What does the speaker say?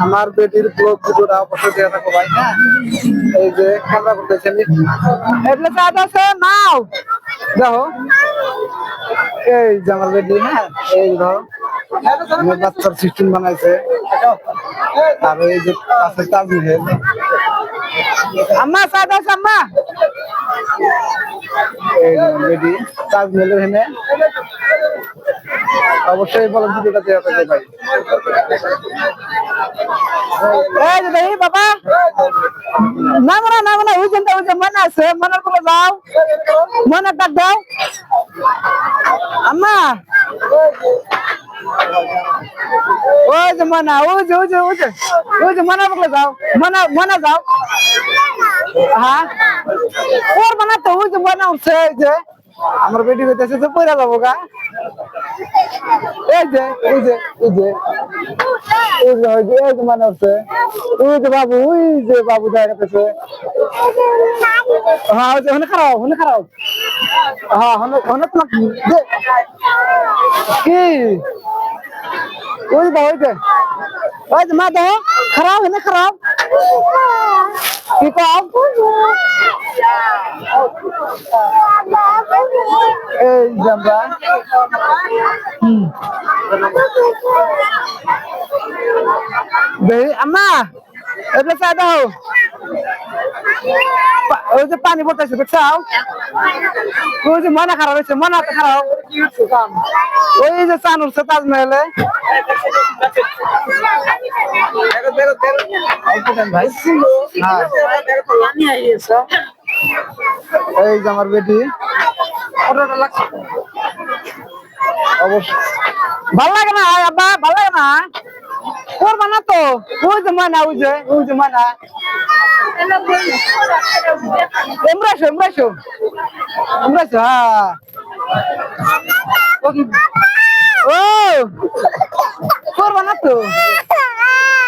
আমার বেটির ব্লগ ভিডিওটা অবশ্যই দিয়ে থাকো ভাই, হ্যাঁ। এই যে ক্যামেরা করতেছি আমি, এগুলো চাঁদ আছে নাও দেখো, এই যে আমার বেটি, হ্যাঁ। এই ধরো বাচ্চার সিস্টেম বানাইছে, আর এই যে পাশে তাজমহল, আম্মা চাঁদ আছে আম্মা, এই বেটি তাজমহলের এখানে অবশ্যই বলেন ভিডিওটা দেওয়া থাকে ভাই। এই যে দেখি বাবা, না ওই যে মনে আছে, মনের করে যাও, মনে ডাক দাও আম্মা, ওই যে মনা, ওই যে মনে বলে যাও, মনে যাও, হ্যাঁ ওর মনে তো ওই যে মনে উঠছে, এই যে আমার বেটি হইতেছে যে পয়রা যাবো গা, এই যে মনে হচ্ছে, ওই যে বাবু দেখা গেছে, হ্যাঁ ওই যে খারাপ হ্যাঁ তোমাকে কি ওই যে মা দেহ খারাপ খারাপ কি কম, এই যে আমরা আম্মা এটা চাই দাও, ওই যে পানি পড়তেছে দেখছাও, ওই যে মনে খারাপ হয়েছে, মনে খারাপ, ওই যে চান উঠছে তাজমহলে, এই যে আমার বেটি অবশ্যই ভাল লাগে না আব্বা, ভাল লাগে না করবা না তো, ওই যে ময়না, ওই যে ময়না, এমরাইছো হ্যাঁ, ও করবা না তো।